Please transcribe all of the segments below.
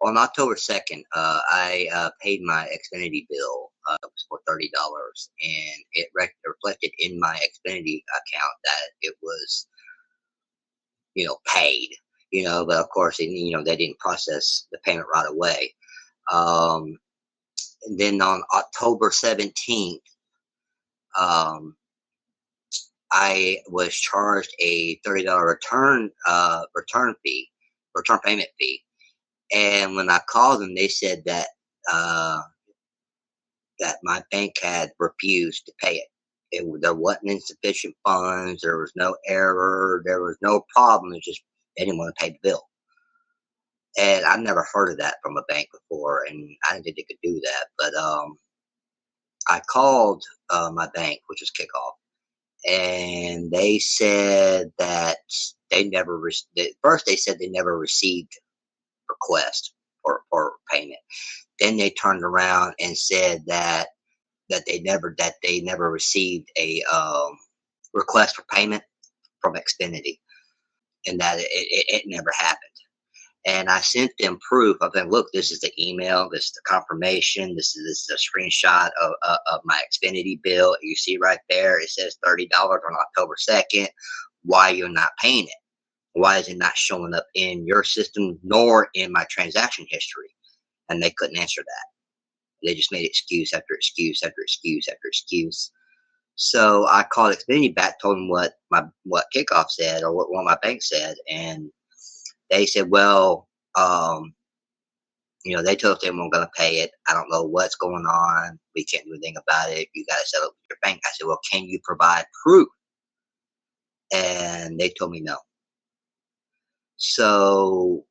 On October 2nd, I paid my Xfinity bill. It was for $30, and it reflected in my Xfinity account that it was, paid. But of course, they didn't process the payment right away. Um, and then on October 17th, um, I was charged a $30 return payment fee. And when I called them, they said that that my bank had refused to pay it. There wasn't insufficient funds. There was no error. There was no problem. It's just they didn't want to pay the bill. And I've never heard of that from a bank before, and I didn't think they could do that. But I called my bank, which was Kikoff, and they said that first they said they never received request for payment. Then they turned around and said that they never received a request for payment from Xfinity, and that it never happened. And I sent them proof. I said, look, this is the email, this is the confirmation, this is a screenshot of my Xfinity bill. You see right there, it says $30 on October 2nd. Why you're not paying it? Why is it not showing up in your system nor in my transaction history? And they couldn't answer that. They just made excuse after excuse after excuse after excuse. So I called Xfinity back, told them what Kikoff said or what my bank said, and they said, well, they told us they weren't going to pay it. I don't know what's going on. We can't do anything about it. You got to settle with your bank. I said, well, can you provide proof? And they told me no. So,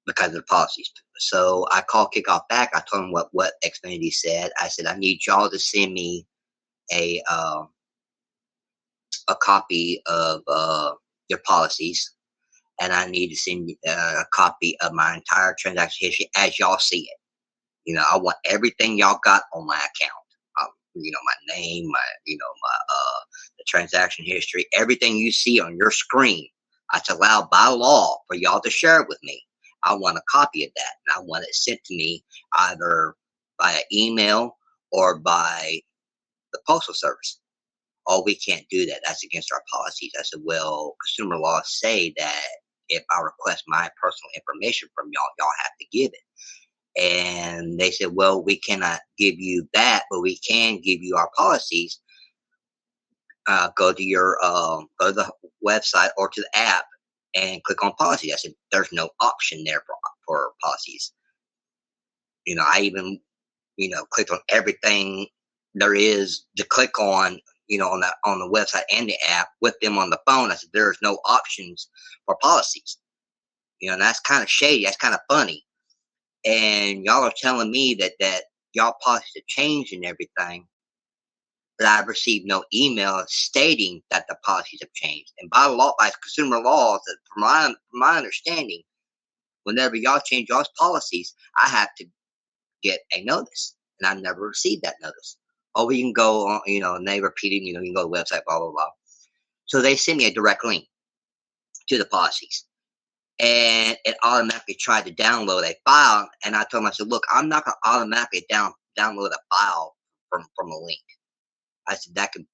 because of the policies. So I called Kikoff back. I told them what Xfinity said. I said, I need y'all to send me a copy of your policies, and I need to send a copy of my entire transaction history as y'all see it. I want everything y'all got on my account. My name, the transaction history, everything you see on your screen. It's allowed by law for y'all to share it with me. I want a copy of that, and I want it sent to me either by email or by the postal service. Oh, we can't do that. That's against our policies. I said, well, consumer laws say that if I request my personal information from y'all have to give it. And they said, well, we cannot give you that, but we can give you our policies. Go to the website or to the app and click on policy. I said, there's no option there for policies. I even, clicked on everything there is to click on, on the website and the app with them on the phone. I said, there's no options for policies. And that's kind of shady. That's kind of funny. And y'all are telling me that y'all policies have changed and everything, but I've received no email stating that the policies have changed. And by consumer laws, from my understanding, whenever y'all change y'all's policies, I have to get a notice, and I've never received that notice. Oh, we can go on, and they repeated, you can go to the website, blah, blah, blah. So they sent me a direct link to the policies, and it automatically tried to download a file. And I told them, I said, look, I'm not going to automatically download a file from a link. I said, that could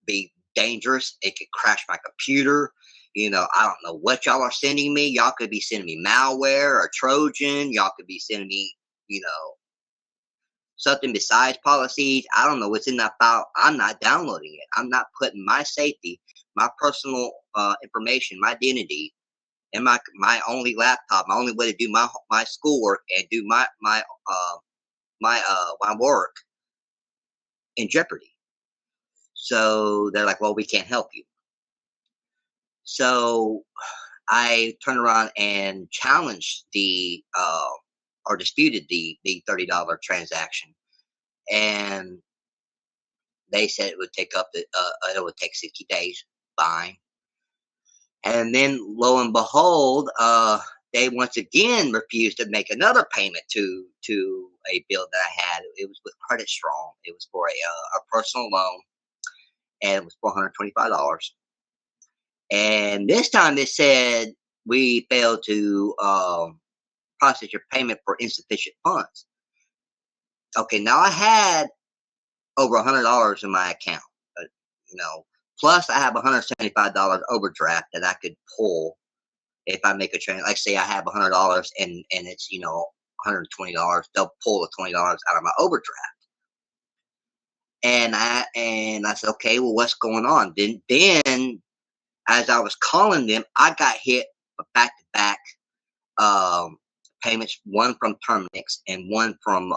be dangerous. It could crash my computer. I don't know what y'all are sending me. Y'all could be sending me malware or Trojan. Y'all could be sending me, something besides policies. I don't know what's in that file. I'm not downloading it. I'm not putting my safety, my personal information, my identity, and my only laptop, my only way to do my schoolwork and do my work in jeopardy. So they're like, well, we can't help you. So I turned around and challenged or disputed the $30 transaction, and they said it would take it would take 60 days. Fine. And then lo and behold, they once again refused to make another payment to a bill that I had. It was with Credit Strong. It was for a personal loan, and it was $425. And this time it said we failed to process your payment for insufficient funds. Okay, now I had over $100 in my account, uh, you know, plus I have $175 overdraft that I could pull if I make a transaction. Like say I have $100 and it's $120, they'll pull the $20 out of my overdraft. And I said, okay, well, what's going on? Then as I was calling them, I got hit back to back payments, one from Terminix and one from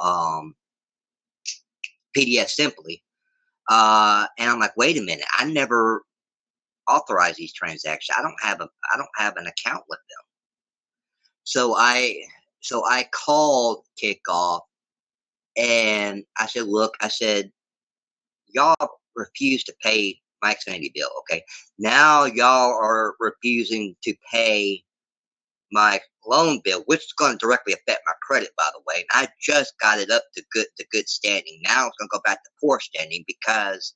PDF Simply. And I'm like, wait a minute, I never authorized these transactions. I don't have an account with them. So I called Kikoff and I said, look, I said, y'all refused to pay my Xfinity bill. Okay. Now y'all are refusing to pay my loan bill, which is going to directly affect my credit, by the way. And I just got it up to good standing. Now it's going to go back to poor standing because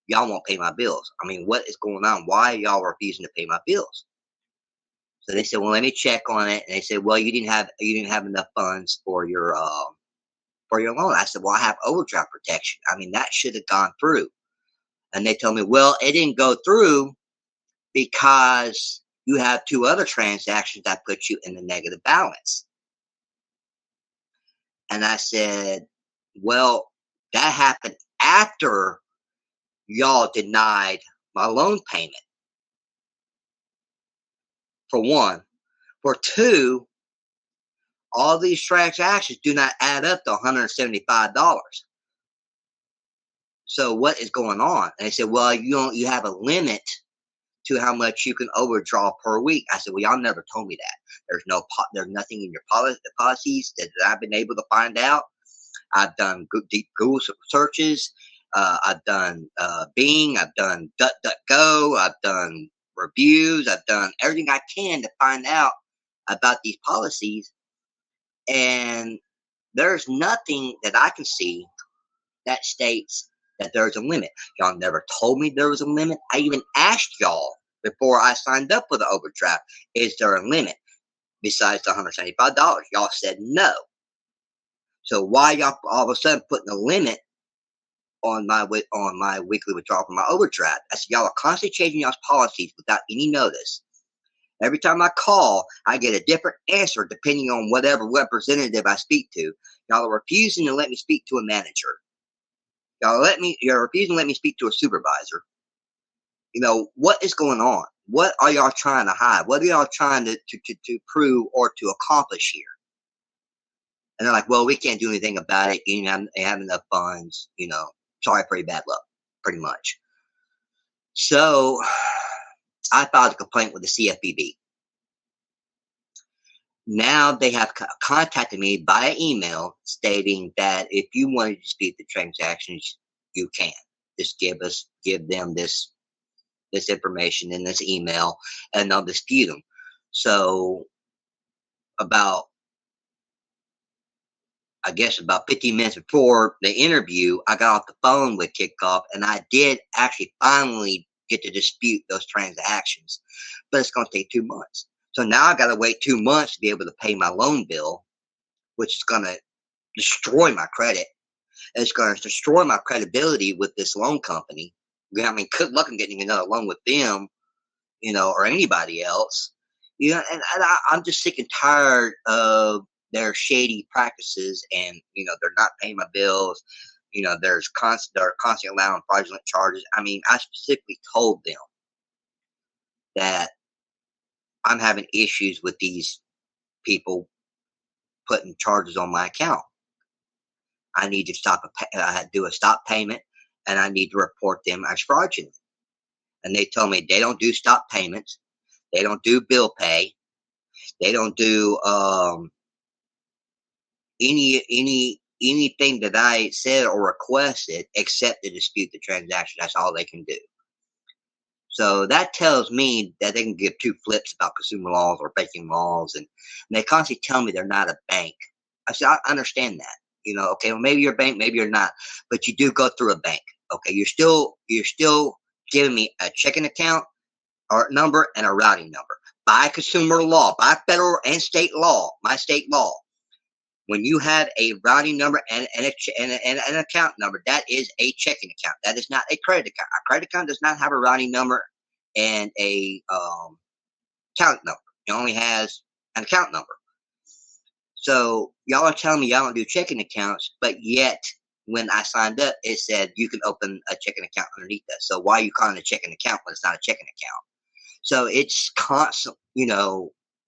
y'all won't pay my bills. I mean, what is going on? Why are y'all refusing to pay my bills? So they said, well, let me check on it. And they said, well, you didn't have enough funds for your loan. I said, well, I have overdraft protection. I mean, that should have gone through. And they told me, well, it didn't go through because you have two other transactions that put you in the negative balance. And I said, well, that happened after y'all denied my loan payment. For one. For two, all these transactions do not add up to $175. So what is going on? And they said, well, you have a limit to how much you can overdraw per week. I said, well, y'all never told me that. There's nothing in your policies that I've been able to find out. I've done deep Google searches. I've done Bing. I've done DuckDuckGo. I've done reviews. I've done everything I can to find out about these policies. And there's nothing that I can see that states that there's a limit. Y'all never told me there was a limit. I even asked y'all before I signed up for the overdraft, is there a limit besides the $175? Y'all said no. So why y'all all of a sudden putting a limit on my weekly withdrawal from my overdraft? I said, y'all are constantly changing y'all's policies without any notice. Every time I call, I get a different answer depending on whatever representative I speak to. Y'all are refusing to let me speak to a manager. You're refusing to let me speak to a supervisor. What is going on? What are y'all trying to hide? What are y'all trying to prove or to accomplish here? And they're like, well, we can't do anything about it. You didn't have enough funds. Sorry for your bad luck, pretty much. So I filed a complaint with the CFPB. Now they have contacted me via email stating that if you want to dispute the transactions, you can. Just give them this information in this email, and they'll dispute them. So about 15 minutes before the interview, I got off the phone with Kikoff, and I did actually finally get to dispute those transactions, but it's going to take 2 months. So now I got to wait 2 months to be able to pay my loan bill, which is going to destroy my credit. It's going to destroy my credibility with this loan company. I mean, good luck in getting another loan with them, or anybody else. And I'm just sick and tired of their shady practices, and they're not paying my bills. They're constantly allowing fraudulent charges. I mean, I specifically told them that I'm having issues with these people putting charges on my account. I need to do a stop payment, and I need to report them as fraudulent. And they told me they don't do stop payments, they don't do bill pay, they don't do anything that I said or requested except to dispute the transaction. That's all they can do. So that tells me that they can give two flips about consumer laws or banking laws, and they constantly tell me they're not a bank. I said, I understand that. Okay, well, maybe you're a bank, maybe you're not, but you do go through a bank. Okay, you're still giving me a checking account or number and a routing number. by consumer law, by federal and state law, my state law, when you have a routing number and an account number, that is a checking account. That is not a credit account. A credit account does not have a routing number and a account number. It only has an account number. So y'all are telling me y'all don't do checking accounts, but yet when I signed up, it said you can open a checking account underneath that. So why are you calling it a checking account when it's not a checking account? So it's constant,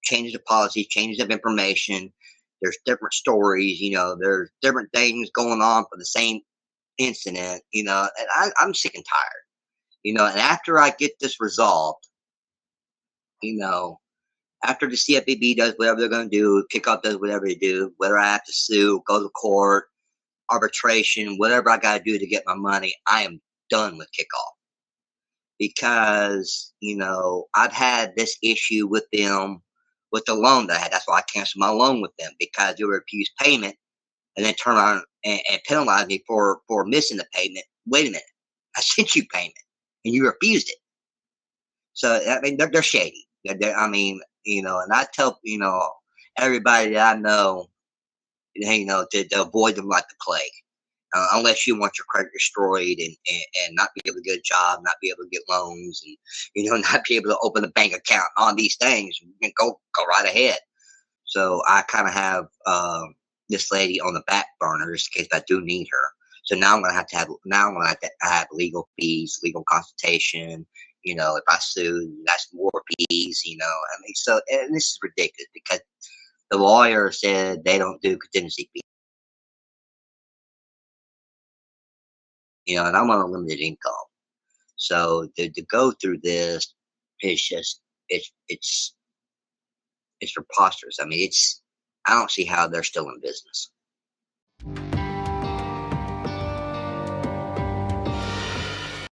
changes of policy, changes of information. There's different stories, there's different things going on for the same incident, and I'm sick and tired, and after I get this resolved, you know, after the CFPB does whatever they're going to do, Kikoff does whatever they do, whether I have to sue, go to court, arbitration, whatever I got to do to get my money, I am done with Kikoff because, I've had this issue with them with the loan that I had. That's why I canceled my loan with them because they refused payment and then turn around and penalize me for missing the payment. Wait a minute. I sent you payment and you refused it. So, I mean, they're shady. I mean, and I tell, everybody that I know, to avoid them like the plague. Unless you want your credit destroyed and not be able to get a job, not be able to get loans, and not be able to open a bank account, on these things, you can go right ahead. So I kind of have this lady on the back burner just in case I do need her. So now I'm gonna have to have legal fees, legal consultation. If I sue, that's more fees. I mean, so and this is ridiculous because the lawyer said they don't do contingency fees. And I'm on a limited income. So to go through this is just it's preposterous. I mean, I don't see how they're still in business.